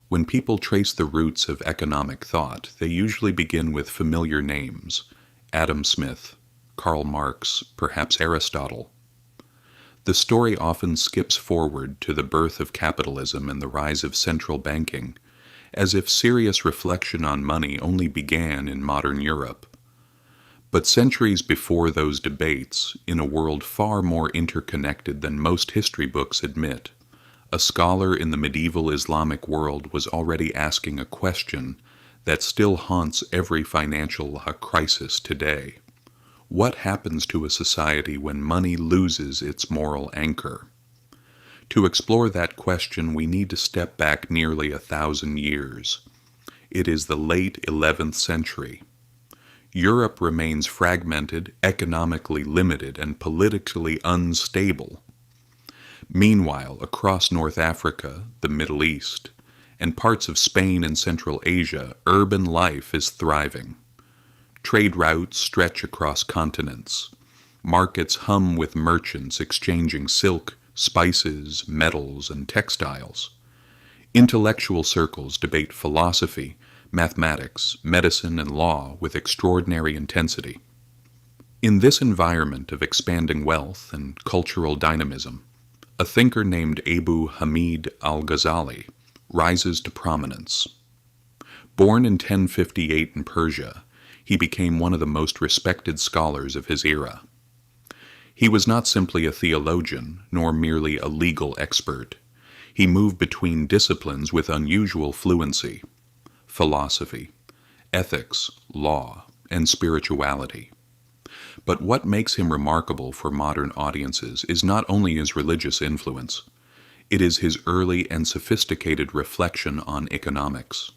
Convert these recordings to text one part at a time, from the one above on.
When people trace the roots of economic thought, they usually begin with familiar names: Adam Smith, Karl Marx, perhaps Aristotle. The story often skips forward to the birth of capitalism and the rise of central banking, as if serious reflection on money only began in modern Europe. But centuries before those debates, in a world far more interconnected than most history books admit, a scholar in the medieval Islamic world was already asking a question that still haunts every financial crisis today. What happens to a society when money loses its moral anchor? To explore that question, we need to step back nearly 1,000 years. It is the late 11th century. Europe remains fragmented, economically limited, and politically unstable. Meanwhile, across North Africa, the Middle East, and parts of Spain and Central Asia, urban life is thriving. Trade routes stretch across continents. Markets hum with merchants exchanging silk, spices, metals, and textiles. Intellectual circles debate philosophy, mathematics, medicine, and law with extraordinary intensity. In this environment of expanding wealth and cultural dynamism, a thinker named Abu Hamid al-Ghazali rises to prominence. Born in 1058 in Persia, he became one of the most respected scholars of his era. He was not simply a theologian, nor merely a legal expert. He moved between disciplines with unusual fluency: philosophy, ethics, law, and spirituality. But what makes him remarkable for modern audiences is not only his religious influence, it is his early and sophisticated reflection on economics.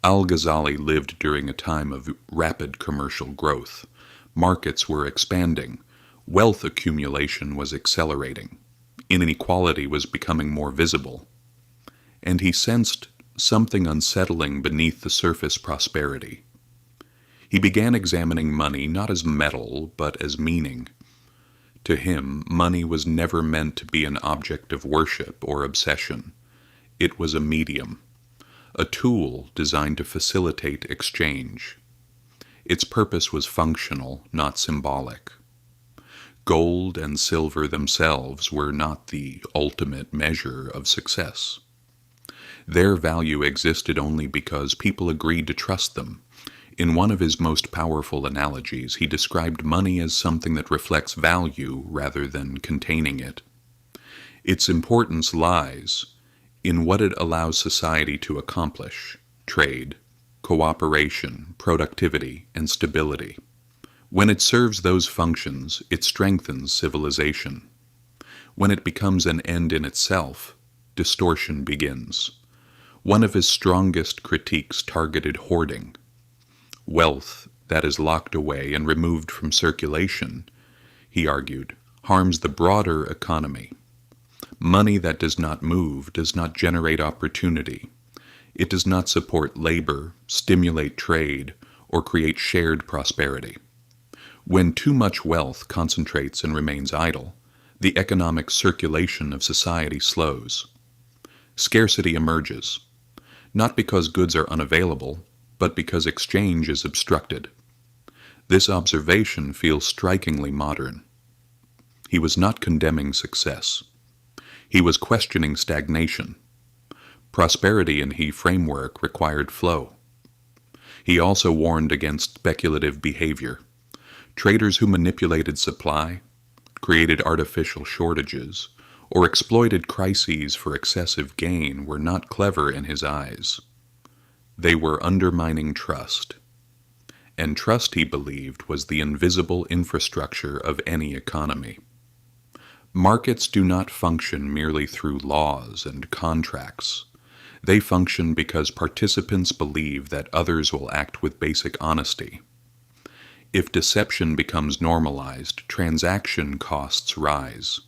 Al-Ghazali lived during a time of rapid commercial growth. Markets were expanding, wealth accumulation was accelerating, inequality was becoming more visible, and he sensed something unsettling beneath the surface prosperity. He began examining money not as metal, but as meaning. To him, money was never meant to be an object of worship or obsession. It was a medium, a tool designed to facilitate exchange. Its purpose was functional, not symbolic. Gold and silver themselves were not the ultimate measure of success. Their value existed only because people agreed to trust them. In one of his most powerful analogies, he described money as something that reflects value rather than containing it. Its importance lies in what it allows society to accomplish: trade, cooperation, productivity, and stability. When it serves those functions, it strengthens civilization. When it becomes an end in itself, distortion begins. One of his strongest critiques targeted hoarding. Wealth that is locked away and removed from circulation, he argued, harms the broader economy. Money that does not move does not generate opportunity. It does not support labor, stimulate trade, or create shared prosperity. When too much wealth concentrates and remains idle, the economic circulation of society slows. Scarcity emerges, not because goods are unavailable, but because exchange is obstructed. This observation feels strikingly modern. He was not condemning success. He was questioning stagnation. Prosperity in his framework required flow. He also warned against speculative behavior. Traders who manipulated supply, created artificial shortages, or exploited crises for excessive gain were not clever in his eyes. They were undermining trust. And trust, he believed, was the invisible infrastructure of any economy. Markets do not function merely through laws and contracts. They function because participants believe that others will act with basic honesty. If deception becomes normalized, transaction costs rise.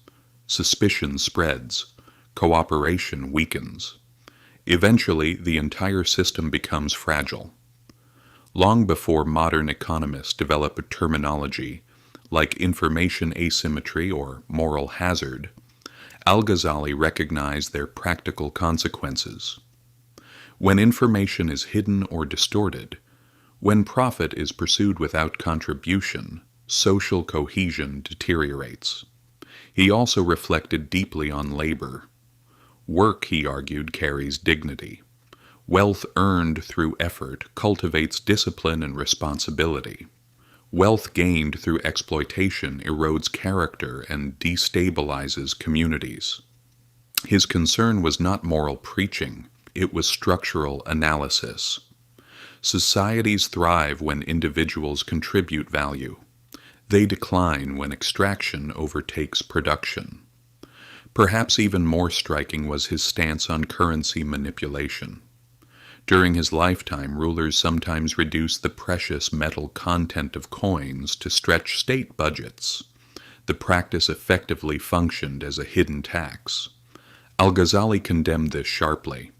Suspicion spreads. Cooperation weakens. Eventually, the entire system becomes fragile. Long before modern economists develop a terminology like information asymmetry or moral hazard, al-Ghazali recognized their practical consequences. when information is hidden or distorted, when profit is pursued without contribution, social cohesion deteriorates. He also reflected deeply on labor. Work, he argued, carries dignity. Wealth earned through effort cultivates discipline and responsibility. Wealth gained through exploitation erodes character and destabilizes communities. His concern was not moral preaching, it was structural analysis. Societies thrive when individuals contribute value. They decline when extraction overtakes production. Perhaps even more striking was his stance on currency manipulation. During his lifetime, rulers sometimes reduced the precious metal content of coins to stretch state budgets. The practice effectively functioned as a hidden tax. Al-Ghazali condemned this sharply.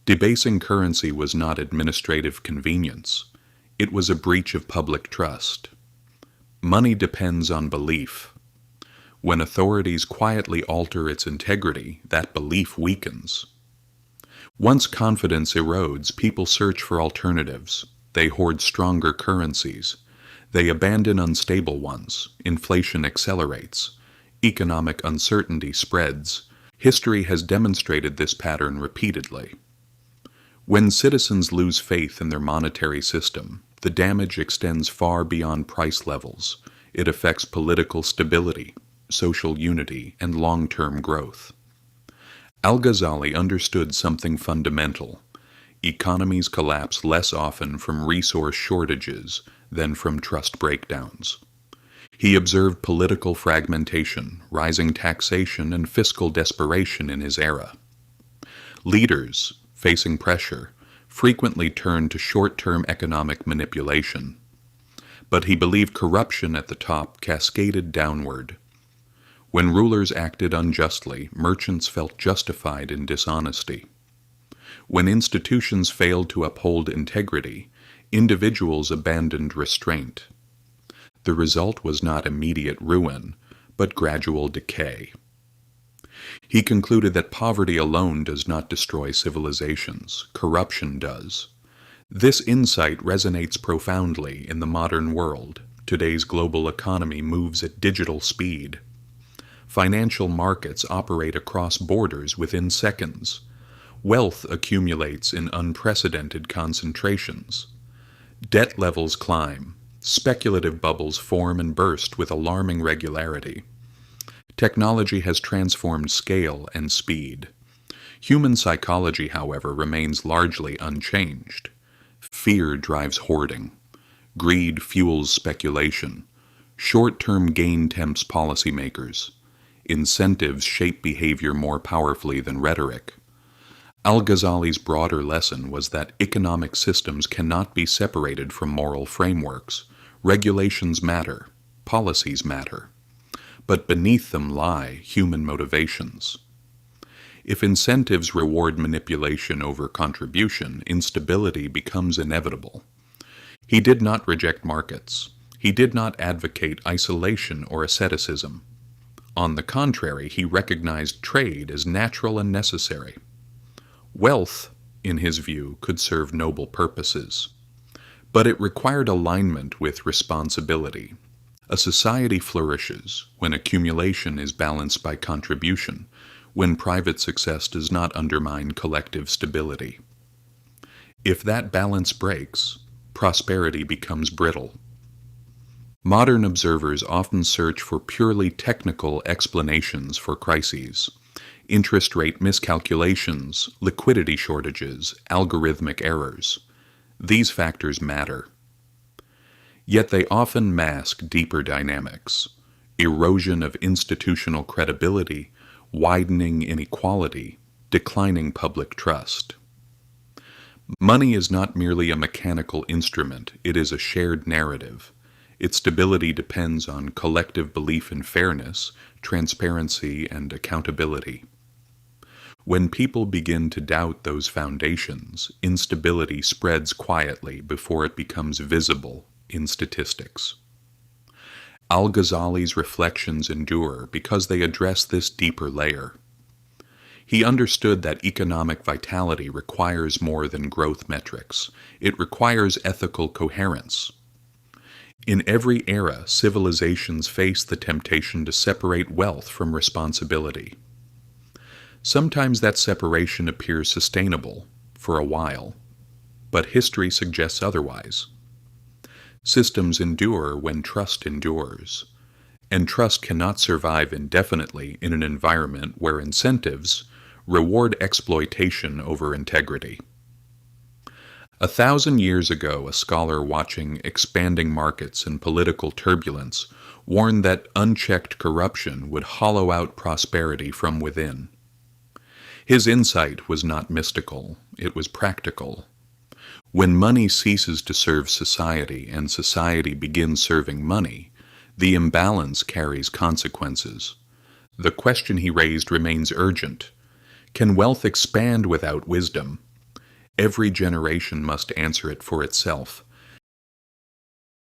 Debasing currency was not administrative convenience. It was a breach of public trust. Money depends on belief. When authorities quietly alter its integrity, that belief weakens. Once confidence erodes, people search for alternatives. They hoard stronger currencies. They abandon unstable ones. Inflation accelerates. Economic uncertainty spreads. History has demonstrated this pattern repeatedly. When citizens lose faith in their monetary system, the damage extends far beyond price levels. It affects political stability, social unity, and long-term growth. Al-Ghazali understood something fundamental. Economies collapse less often from resource shortages than from trust breakdowns. He observed political fragmentation, rising taxation, and fiscal desperation in his era. Leaders, facing pressure, frequently turned to short-term economic manipulation. But he believed corruption at the top cascaded downward. When rulers acted unjustly, merchants felt justified in dishonesty. When institutions failed to uphold integrity, individuals abandoned restraint. The result was not immediate ruin, but gradual decay. He concluded that poverty alone does not destroy civilizations, corruption does. This insight resonates profoundly in the modern world. Today's global economy moves at digital speed. Financial markets operate across borders within seconds. Wealth accumulates in unprecedented concentrations. Debt levels climb. Speculative bubbles form and burst with alarming regularity. Technology has transformed scale and speed. Human psychology, however, remains largely unchanged. Fear drives hoarding. Greed fuels speculation. Short-term gain tempts policymakers. Incentives shape behavior more powerfully than rhetoric. Al-Ghazali's broader lesson was that economic systems cannot be separated from moral frameworks. Regulations matter. Policies matter. But beneath them lie human motivations. If incentives reward manipulation over contribution, instability becomes inevitable. He did not reject markets. He did not advocate isolation or asceticism. On the contrary, he recognized trade as natural and necessary. Wealth, in his view, could serve noble purposes. But it required alignment with responsibility. A society flourishes when accumulation is balanced by contribution, when private success does not undermine collective stability. If that balance breaks, prosperity becomes brittle. Modern observers often search for purely technical explanations for crises. Interest rate miscalculations, liquidity shortages, algorithmic errors. These factors matter. Yet they often mask deeper dynamics: erosion of institutional credibility, widening inequality, declining public trust. Money is not merely a mechanical instrument, it is a shared narrative. Its stability depends on collective belief in fairness, transparency, and accountability. When people begin to doubt those foundations, instability spreads quietly before it becomes visible in statistics. Al-Ghazali's reflections endure because they address this deeper layer. He understood that economic vitality requires more than growth metrics. It requires ethical coherence. In every era, civilizations face the temptation to separate wealth from responsibility. Sometimes that separation appears sustainable, for a while, but history suggests otherwise. Systems endure when trust endures, and trust cannot survive indefinitely in an environment where incentives reward exploitation over integrity. 1,000 years ago, a scholar watching expanding markets and political turbulence warned that unchecked corruption would hollow out prosperity from within. His insight was not mystical, it was practical. When money ceases to serve society and society begins serving money, the imbalance carries consequences. The question he raised remains urgent. Can wealth expand without wisdom? Every generation must answer it for itself.